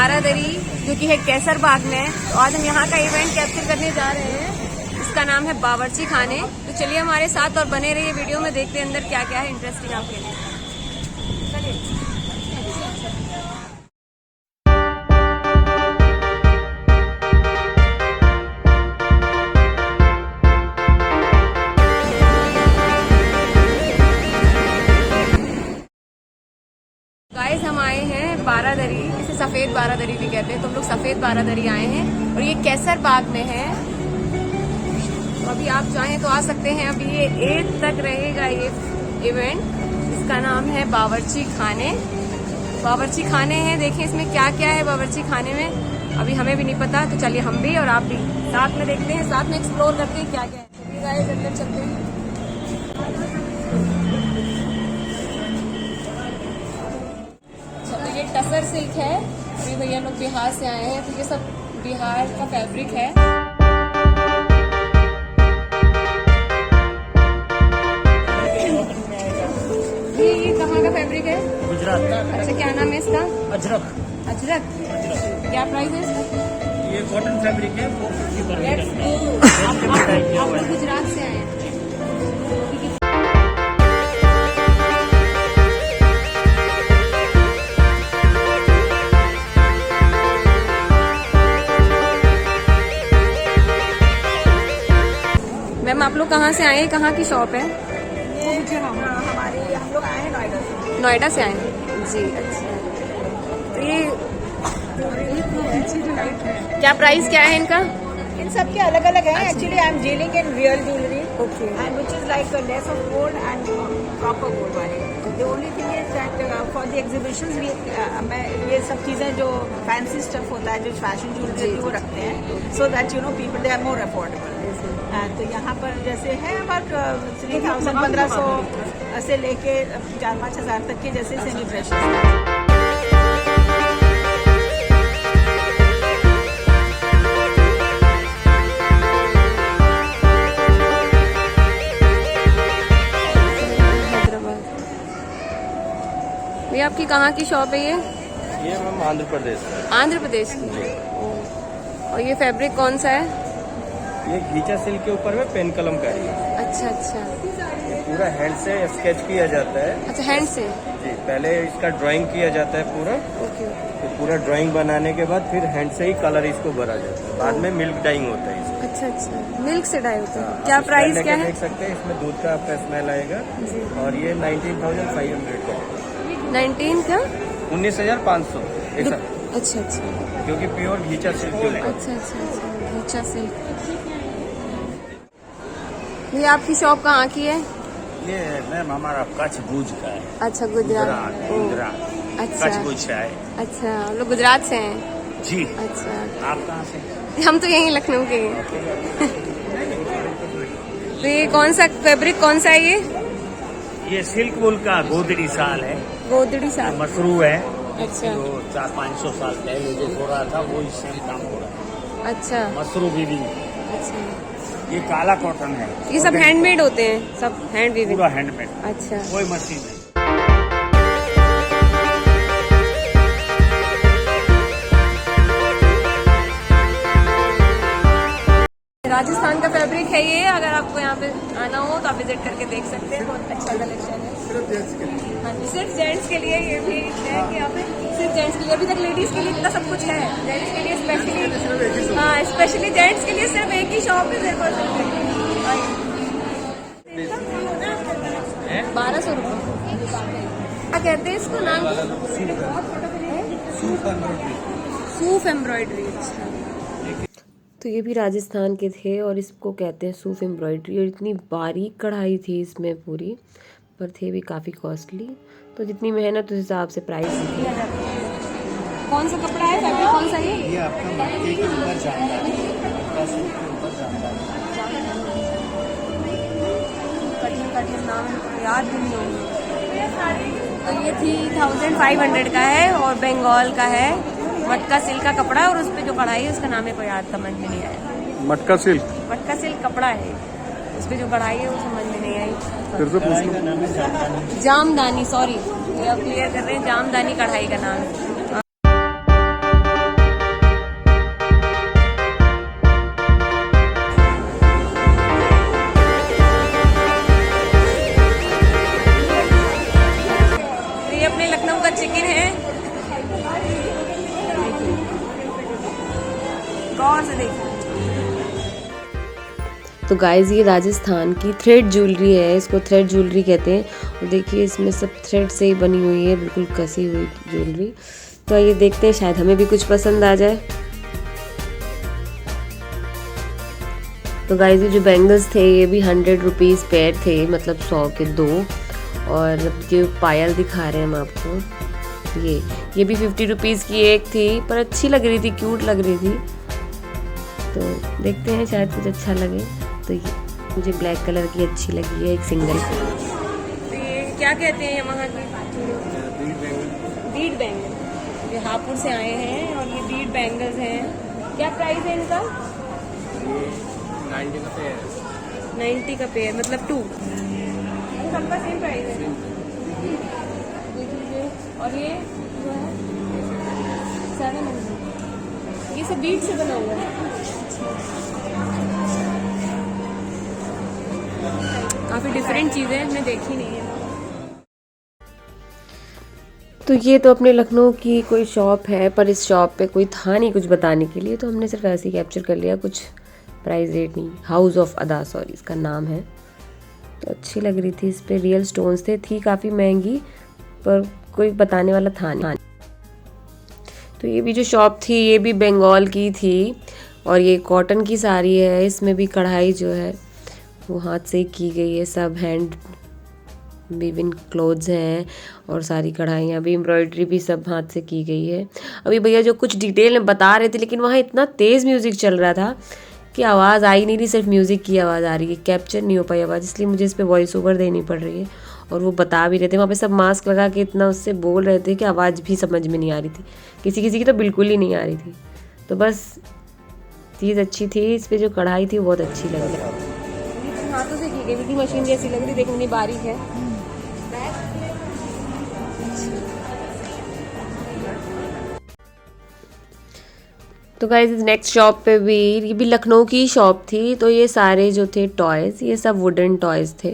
बारादरी जो कि है कैसर बाग में। तो आज हम यहाँ का इवेंट कैप्चर करने जा रहे हैं, इसका नाम है बावर्ची खाने। तो चलिए हमारे साथ और बने रहिए वीडियो में, देखते हैं अंदर क्या क्या है इंटरेस्टिंग आपके लिए। चलिए। गाइस हम आए हैं बारादरी, इसे सफेद बारादरी भी कहते हैं, तो हम लोग सफेद बारादरी आए हैं और ये कैसर बाग में है। तो अभी आप चाहें तो आ सकते हैं। अभी ये 8 तक रहेगा ये इवेंट, इसका नाम है बावर्ची खाने। बावर्ची खाने हैं, देखिए इसमें क्या क्या है बावर्ची खाने में, अभी हमें भी नहीं पता। तो चलिए हम भी और आप भी साथ में देखते हैं, साथ में एक्सप्लोर करते हैं क्या क्या है। गाइस अंदर चलते हैं। तो ये टसर सिल्क है, अभी भैया लोग बिहार से आए हैं, तो ये सब बिहार का फैब्रिक है। ये कहाँ का फैब्रिक है? गुजरात का। अच्छा, क्या नाम है इसका? अजरक। अजरक। क्या प्राइस है इसका? ये कॉटन फैब्रिक है, 450 पर मीटर। आप गुजरात से आए हैं? मैम आप लोग कहाँ से आए हैं, कहाँ की शॉप है? हमारे हम लोग आए हैं नोएडा से। नोएडा से आए हैं जी। अच्छा, तो ये क्या प्राइस क्या है इनका? इन सब के अलग अलग हैं। Actually I am dealing in real jewellery okay. And which is like less of gold and proper gold वाले। The only thing is that for the exhibitions मैं ये सब चीजें जो फैंसी स्टफ होता है, जो फैशन ज्वेलरी वो रखते हैं, so that you know people they are more affordable. तो यहाँ पर जैसे है अबाउट 3,000-1,500 से लेके 4-5 हज़ार तक के जैसे सेमी फ्रेश। ये आपकी कहाँ की शॉप है ये? मैम आंध्र प्रदेश है। आंध्र प्रदेश की। और ये फैब्रिक कौन सा है? ये घीचा सिल्क के ऊपर में पेन कलम का है। अच्छा अच्छा। ये पूरा हैंड से स्केच किया जाता है। अच्छा, हैंड से जी, पहले इसका ड्राइंग किया जाता है पूरा। ओके। तो पूरा ड्राइंग बनाने के बाद फिर हैंड से ही कलर इसको भरा जाता है, बाद में मिल्क डाइंग होता है इसका। अच्छा अच्छा, मिल्क से डाई होता है। क्या प्राइस क्या है? देख सकते हैं, इसमें दूध का आपका स्मेल आएगा। और ये 19,500 का है। 19 का 19,500 ऐसा, अच्छा अच्छा। क्योंकि प्योर घीचा सिल्क जो है। अच्छा अच्छा अच्छा, घीचा सिल्क। ये आपकी शॉप कहाँ की है? ये मैम हमारा कच्छ भुज का है। अच्छा, गुजरात। गुजरात। अच्छा कच्छ भुज है। अच्छा, हम लोग गुजरात से हैं। जी। अच्छा, आप कहाँ से? हम तो यहीं लखनऊ के हैं। तो ये कौन सा फैब्रिक कौन सा है ये सिल्क वूल का गोदड़ी साल है। गोदड़ी सा। मशरू है। अच्छा। जो 400-500 साल पहले जो हो रहा था वो इससे काम हो रहा है। अच्छा मशरू वीविंग। अच्छा। ये काला कॉटन है। ये सब हैंडमेड होते हैं, सब हैंड वीविंग? पूरा हैंडमेड। अच्छा। कोई मशीन नहीं। राजस्थान का फैब्रिक है ये, अगर आपको यहाँ पे आना हो तो आप विजिट करके देख सकते हैं, बहुत अच्छा कलेक्शन है। हाँ जी, सिर्फ जेंट्स के लिए ये भी है कि यहाँ पे सिर्फ जेंट्स के लिए, अभी तक लेडीज के लिए इतना सब कुछ है, जेंट्स के लिए स्पेशली। हाँ, स्पेशली जेंट्स के लिए सिर्फ एक ही शॉप है मेरे पास। 1200 रुपये। क्या कहते हैं इसको नाम? सूफ एम्ब्रॉयडरी। अच्छा, तो ये भी राजस्थान के थे और इसको कहते हैं सूफ एम्ब्रॉयडरी। और इतनी बारीक कढ़ाई थी इसमें पूरी, पर थे भी काफ़ी कॉस्टली। तो जितनी मेहनत उस हिसाब से प्राइस थी। कौन सा कपड़ा है, फैब्रिक कौन सा है? ये आपका मक्के के ऊपर जाता है, मक्का सिल्क के ऊपर जाता है। कठिन नाम याद भी नहीं होंगे। तो ये 3,500 का है और बंगाल का है, मटका सिल्क का कपड़ा है। और उस पे जो कढ़ाई है उसका नाम है कोई याद समझ में नहीं आया। मटका सिल्क। मटका सिल्क कपड़ा है, उस पे जो कढ़ाई है वो समझ में नहीं आई। फिर से पूछ लो। जामदानी, सॉरी, ये अब क्लियर कर रहे हैं, जामदानी कढ़ाई का नाम है। तो गाइस ये राजस्थान की थ्रेड ज्वेलरी है, इसको थ्रेड ज्वेलरी कहते हैं। और देखिए इसमें सब थ्रेड से ही बनी हुई है, बिल्कुल कसी हुई ज्वेलरी। तो ये देखते हैं, शायद हमें भी कुछ पसंद आ जाए। तो गाइस ये जो बैंगल्स थे ये भी 100 रुपीज़ पेयर थे, मतलब 100 के 2। और जो पायल दिखा रहे हैं हम आपको, ये भी 50 रुपीज़ की एक थी, पर अच्छी लग रही थी, क्यूट लग रही थी। तो देखते हैं शायद कुछ अच्छा लगे। तो ये मुझे ब्लैक कलर की अच्छी लगी है, एक सिंगल। तो ये क्या कहते हैं वहाँ की? बीड बैंगल। ये हापुड़ से आए हैं और ये बीड बैंगल्स हैं। क्या प्राइस है इनका? 90 का पेयर। 90 का पेयर, मतलब 2। सबका सेम प्राइस है। देख लीजिए। और ये जो है 700। ये सब बीड से बना हुआ है। काफ़ी डिफरेंट चीज़ें हमने देखी नहीं है। तो ये तो अपने लखनऊ की कोई शॉप है, पर इस शॉप पे कोई था नहीं कुछ बताने के लिए, तो हमने सिर्फ ऐसे ही कैप्चर कर लिया। कुछ प्राइस रेट नहीं, हाउस ऑफ अदा सॉरी इसका नाम है। तो अच्छी लग रही थी, इस पे रियल स्टोन्स थे, थी काफ़ी महंगी पर कोई बताने वाला था नहीं। तो ये भी जो शॉप थी ये भी बंगाल की थी और ये कॉटन की साड़ी है। इसमें भी कढ़ाई जो है वो हाथ से ही की गई है, सब हैंड वीविंग क्लोथ्स हैं और सारी कढ़ाइयाँ भी, एम्ब्रॉयडरी भी सब हाथ से की गई है। अभी भैया जो कुछ डिटेल में बता रहे थे, लेकिन वहाँ इतना तेज़ म्यूज़िक चल रहा था कि आवाज़ आई नहीं रही, सिर्फ म्यूज़िक की आवाज़ आ रही है, कैप्चर नहीं हो पाई आवाज़, इसलिए मुझे इस पर वॉइस ओवर देनी पड़ रही है। और वो बता भी रहे थे, वहाँ पे सब मास्क लगा के इतना उससे बोल रहे थे कि आवाज़ भी समझ में नहीं आ रही थी, किसी किसी की तो बिल्कुल ही नहीं आ रही थी। तो बस चीज़ अच्छी थी, इस पर जो कढ़ाई थी वो बहुत अच्छी लग रही, हाथों से की गई थी, मशीन जैसी लग रही, देखने बारीक है। तो गाइस इस नेक्स्ट शॉप पे भी, ये भी लखनऊ की शॉप थी। तो ये सारे जो थे टॉयज़, ये सब वुडन टॉयज़ थे,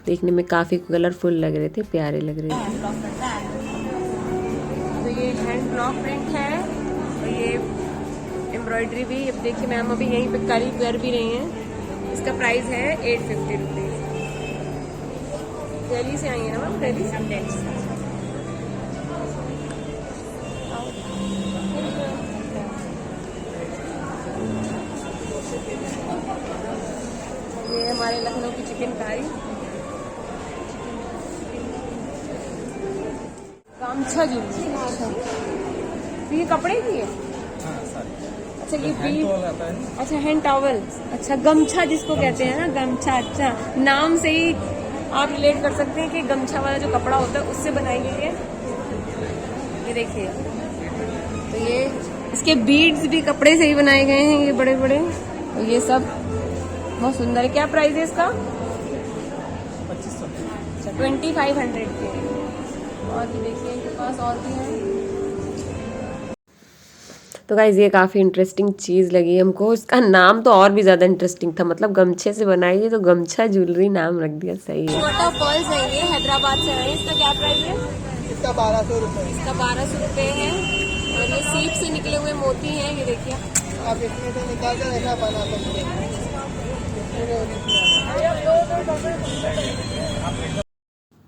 देखने में काफ़ी कलरफुल लग रहे थे, प्यारे लग रहे थे। तो ये हैंड ब्लॉक प्रिंट है और ये एम्ब्रॉयडरी भी। अब देखिए मैम अभी यहीं पे करी कर भी रही हैं। इसका प्राइस है 850 रुपीज़। दिल्ली से आई है ना मैम? दिल्ली से। ये हमारे लखनऊ की चिकन कारी, गामछा जूलरी। तो ये कपड़े की है? अच्छा ये बीड, अच्छा हैंड टॉवल, अच्छा गमछा जिसको कहते हैं ना, गमछा। अच्छा नाम से ही आप रिलेट कर सकते हैं कि गमछा वाला जो कपड़ा होता है उससे बनाई गई है। ये देखिए, तो ये इसके बीड्स भी कपड़े से ही बनाए गए हैं, ये बड़े बड़े। और ये सब बहुत सुंदर है। क्या प्राइस है इसका? 2500 के। और ये देखिए इनके पास और भी है। तो गाइस ये काफ़ी इंटरेस्टिंग चीज़ लगी हमको, इसका नाम तो और भी ज़्यादा इंटरेस्टिंग था, मतलब गमछे से बनाई है तो गमछा ज्वेलरी नाम रख दिया, सही है। छोटा पर्ल्स है ये, हैदराबाद से है। इसका क्या प्राइस है? इसका 1200 रुपये। इसका 1200 रुपये है। और ये सीप से निकले हुए मोती हैं, ये देखिए आप इसमें से निकाल कर ऐसा बना सकते हैं।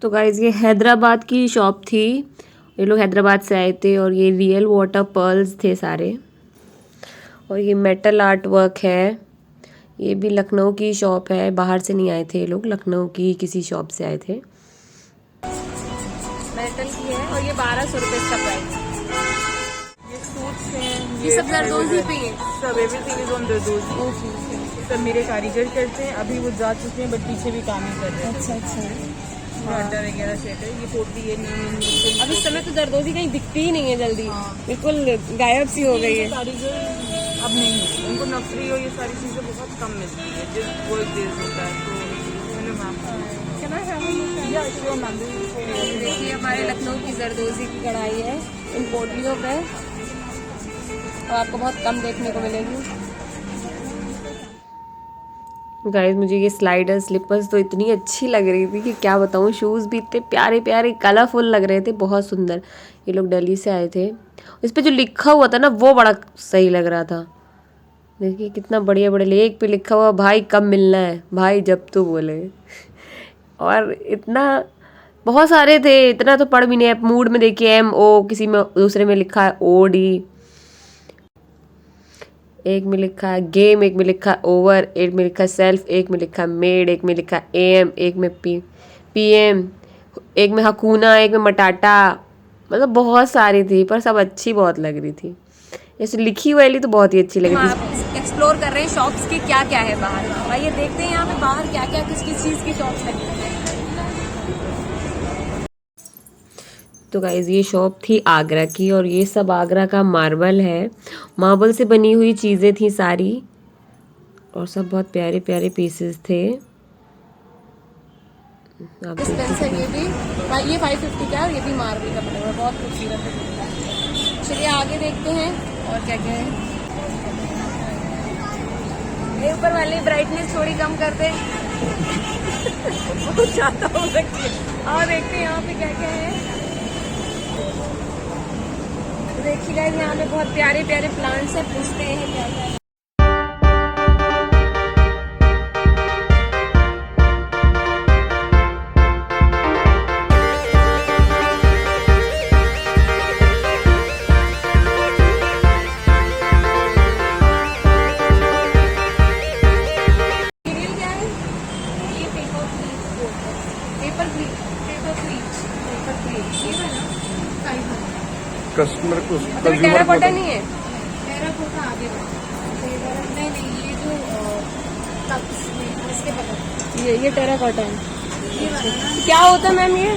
तो गाइस ये हैदराबाद की शॉप थी, ये लोग हैदराबाद से आए थे। और ये रियल वाटर पर्ल्स थे सारे। और ये मेटल आर्ट वर्क है, ये भी लखनऊ की शॉप है, बाहर से नहीं आए थे ये लोग, लखनऊ की किसी शॉप से आए थे। मेटल की है और ये 1200 रुपये इसका प्राइस। ये सूट्स हैं, ये सब जरदोजी पे है, सब एवरीथिंग इज ऑन जरदोजी। सब मेरे कारीगर करते हैं, अभी वो जा चुके हैं बट पीछे भी काम ही कर रहे हैं। अच्छा अच्छा। अड्डा वगैरह सेट है, ये टोटली ये न्यू। अब इस समय तो जरदोजी कहीं दिखती ही नहीं है जल्दी, बिल्कुल गायब सी हो गई है। कारीगर अब नहीं है, उनको नर्सरी और ये सारी चीज़ें बहुत कम मिलती है, जिस वो एक देश होता है। तो मैंने देखिए हमारे लखनऊ की जरदोजी की कढ़ाई है इन पोटलियों पे, और आपको बहुत कम देखने को मिलेगी। गाइस मुझे ये स्लाइडर स्लीपर्स तो इतनी अच्छी लग रही थी कि क्या बताऊँ, शूज़ भी इतने प्यारे प्यारे कलरफुल लग रहे थे, बहुत सुंदर। ये लोग दिल्ली से आए थे। इस पे जो लिखा हुआ था ना वो बड़ा सही लग रहा था, देखिए कितना बढ़िया बढ़िया, एक पे लिखा हुआ भाई कब मिलना है, भाई जब तू बोले। और इतना बहुत सारे थे, इतना तो पढ़ भी नहीं है। मूड में देखिए MO, किसी में दूसरे में लिखा है OD, एक में लिखा है गेम, एक में लिखा है ओवर, एक में लिखा है सेल्फ, एक में लिखा है मेड, एक में लिखा है AM, एक में PM, एक में हकूना, एक में मटाटा। मतलब बहुत सारी थी पर सब अच्छी बहुत लग रही थी। ऐसे लिखी हुई वाली तो बहुत ही अच्छी लगी थी। एक्सप्लोर कर रहे हैं शॉप्स की क्या क्या है बाहर। आइए देखते हैं यहाँ पे बाहर क्या क्या किस किस चीज़ की शॉप्स लगी हैं। तो गाइज ये शॉप थी आगरा की, और ये सब आगरा का मार्बल है। मार्बल से बनी हुई चीज़ें थी सारी, और सब बहुत प्यारे प्यारे पीसेस थे। आप देख सकते डिस्पेंसर ये भी ये 550 का है, और ये भी मार्बल का बना हुआ है, बहुत खूबसूरत है। चलिए आगे देखते हैं और क्या क्या है। ये ऊपर वाली ब्राइटनेस थोड़ी कम कर दे, बहुत ज्यादा हो सकती है। और देखते हैं यहाँ पे क्या क्या है। देखिए गाइस यहाँ पे बहुत प्यारे प्यारे प्लांट्स है, पूछते हैं क्या क्या है। मटेरियल क्या है? ये पेपर क्लीच ये वाला 500। कस्टमर को मतलब टेराकोटा नहीं है, टेराकोटा आगे नहीं नहीं, ये जो कप्स में इसके बगल ये टेराकोटा है। ये वाला ना क्या होता है मैम? ये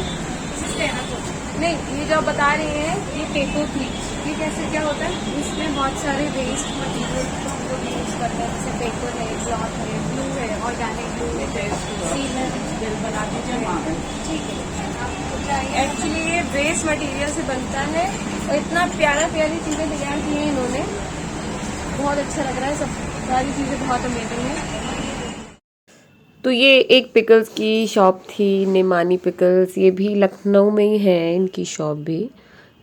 टेराकोटा नहीं, ये जो आप बता रही हैं ये पेपर क्लीच, ये कैसे क्या होता है? इसमें बहुत सारे वेस्ट मटेरियल को हम लोग यूज करते हैं, जैसे पेपर है, क्लॉथ है, ग्लू है, ऑर्गेनिक ग्लू है, सील बनाते हैं। ठीक है, एक्चुअली ये वेस्ट मटेरियल से बनता है, और इतना प्यारा प्यारी चीजें तैयार की हैं इन्होंने, बहुत अच्छा लग रहा है। सब सारी चीजें बहुत अमेजिंग है। तो ये एक पिकल्स की शॉप थी, निमानी पिकल्स। ये भी लखनऊ में ही है इनकी शॉप भी।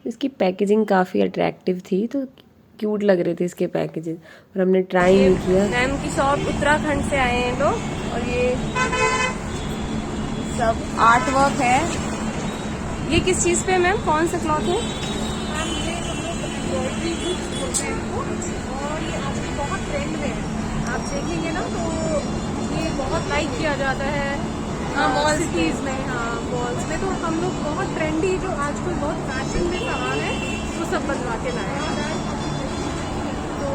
इसकी पैकेजिंग काफ़ी अट्रैक्टिव थी, तो क्यूट लग रहे थे इसके पैकेजेस, और हमने ट्राई नहीं किया। मैम की शॉप उत्तराखंड से आए हैं लोग, और ये सब आर्ट वर्क है। ये किस चीज़ पे मैम, कौन सा क्लॉथ है? मैम ये हम लोग एम्ब्रॉयडरी बोलते हैं इनको, और ये आजकल बहुत ट्रेंड में है। आप देखेंगे ना तो ये बहुत लाइक किया जाता है मॉल सिटीज में। हाँ, मॉल्स में तो हम लोग बहुत ट्रेंडी, जो आजकल बहुत फैशन में सामान है, वो सब बनवा के लाए हैं। तो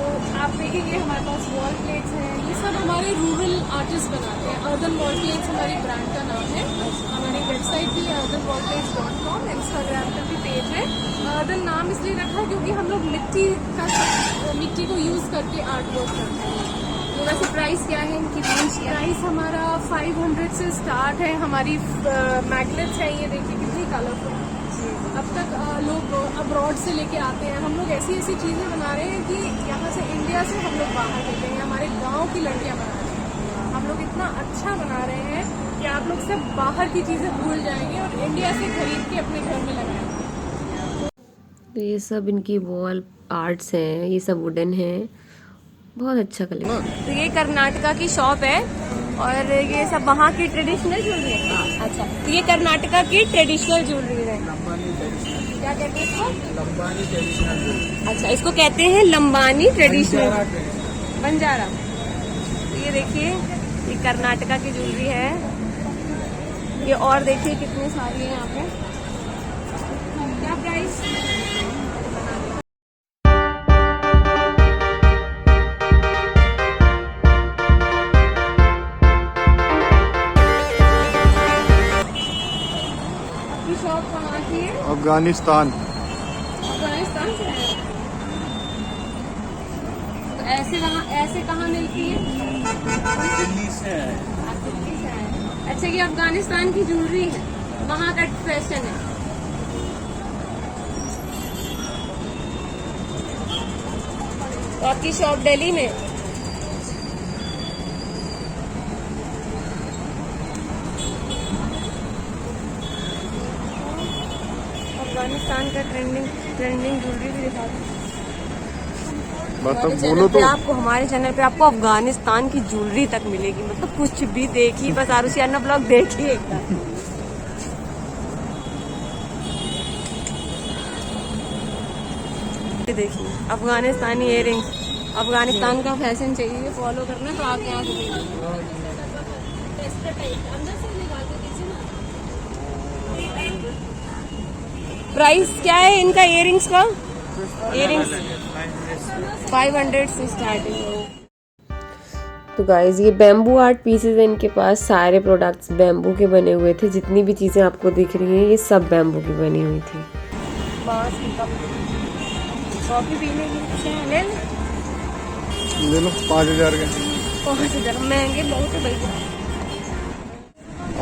आप देखेंगे हमारे पास वॉल प्लेट्स हैं, ये सब हमारे रूरल आर्टिस्ट बनाते हैं। अर्दन वॉल प्लेट्स हमारी ब्रांड का नाम है। हमारी वेबसाइट भी है urbanwallplates.com, इंस्टाग्राम पर भी पेज है। अर्दन नाम इसलिए रखा है क्योंकि हम लोग मिट्टी को यूज करके आर्ट वर्क करते हैं। तो वैसे प्राइस क्या है इनकी? प्राइस हमारा 500 से स्टार्ट है। हमारी मैग्नेट्स है, ये देखिए कितनी कलरफुल। अब तक लोग अब्रॉड से लेके आते हैं। हम लोग ऐसी ऐसी चीज़ें बना रहे हैं कि यहाँ से इंडिया से हम लोग बाहर देते हैं। हमारे गांव की लड़कियाँ बना रही हैं। हम लोग इतना अच्छा बना रहे हैं कि आप लोग सब बाहर की चीज़ें भूल जाएंगे और इंडिया से खरीद के अपने घर में लगाएंगे। तो ये सब इनकी वॉल आर्ट्स हैं, ये सब वुडन हैं, बहुत अच्छा कलेक्शन। तो ये कर्नाटका की शॉप है, और ये सब वहाँ की ट्रेडिशनल ज्वेलरी है। अच्छा, तो ये कर्नाटका की ट्रेडिशनल ज्वेलरी है। क्या कहते हैं इसको? लंबानी ट्रेडिशनल। अच्छा, इसको कहते हैं लंबानी ट्रेडिशनल बंजारा। तो ये देखिए, ये कर्नाटका की ज्वेलरी है। ये और देखिए कितनी सारी है यहाँ पे। क्या प्राइस? शॉप कहाँ की है? अफगानिस्तान। अफगानिस्तान से है। तो ऐसे कहाँ मिलती है? दिल्ली से है। दिल्ली से है। अच्छा, ये अफगानिस्तान की ज्वेलरी है, वहाँ का फैशन है। तो आपकी शॉप दिल्ली में? अफगानिस्तान का ट्रेंडिंग ज्वेलरी भी दिखा दो। मतलब हमारे बोलो चैनल पे तो। आपको हमारे चैनल पे आपको अफगानिस्तान की ज्वेलरी तक मिलेगी, मतलब कुछ भी देखिए, बस आरुषियाना ब्लॉग देखिए एक बार। ये देखिए अफगानिस्तानी इयररिंग्स, अफगानिस्तान का फैशन चाहिए फॉलो करना तो आप यहाँ से देखिए। प्राइस क्या है इनका इयररिंग्स का? इयररिंग्स 500 से स्टार्टिंग है। तो गाइज ये बैम्बू आर्ट पीसेज हैं इनके पास, सारे प्रोडक्ट्स बैम्बू के बने हुए थे, जितनी भी चीज़ें आपको दिख रही हैं ये सब बैम्बू की बनी हुई थी। बांस की कप, कॉफी पीने की अच्छे हैं, ले लो 5000 के। 5000 महंगे बहुत है भैया।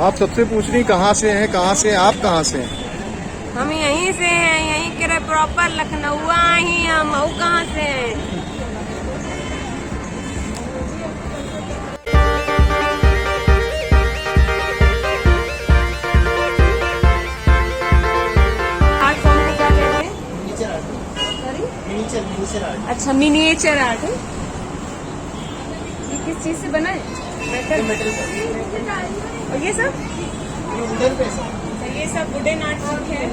आप सबसे पूछ रही कहाँ से हैं, कहाँ से हैं, आप कहाँ से हैं? हम यहीं से हैं, यहीं के प्रॉपर लखनऊ ही हम। मऊ कहाँ से हैं? आर्ट फॉर्म को क्या कहते हैं? Sorry? अच्छा मिनिएचर आर्ट है। ये किस चीज से बना है? मेटल। और ये सब? अच्छा, ये सब वुडन आर्ट वर्क है।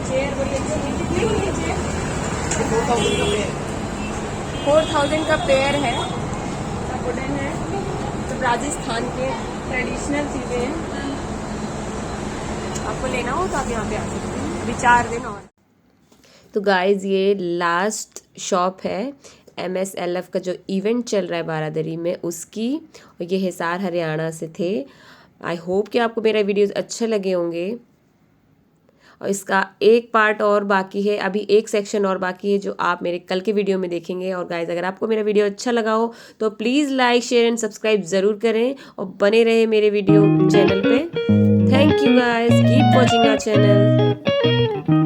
चेयर बड़ी अच्छी, कितने की है चेयर? 4000 का पेयर है, सब वुडन है। तो राजस्थान के ट्रेडिशनल चीजें हैं, आपको लेना हो तो आप यहाँ पे आ सकते हैं अभी 4 दिन और। तो गाइज ये लास्ट शॉप है MSLF का जो इवेंट चल रहा है बारादरी में उसकी, और ये हिसार हरियाणा से थे। आई होप कि आपको मेरा वीडियोस अच्छे लगे होंगे। और इसका एक पार्ट और बाकी है, अभी एक सेक्शन और बाकी है जो आप मेरे कल के वीडियो में देखेंगे। और गाइज अगर आपको मेरा वीडियो अच्छा लगा हो तो please like share and subscribe ज़रूर करें और बने रहे मेरे वीडियो चैनल पे। Thank you guys, keep watching our channel.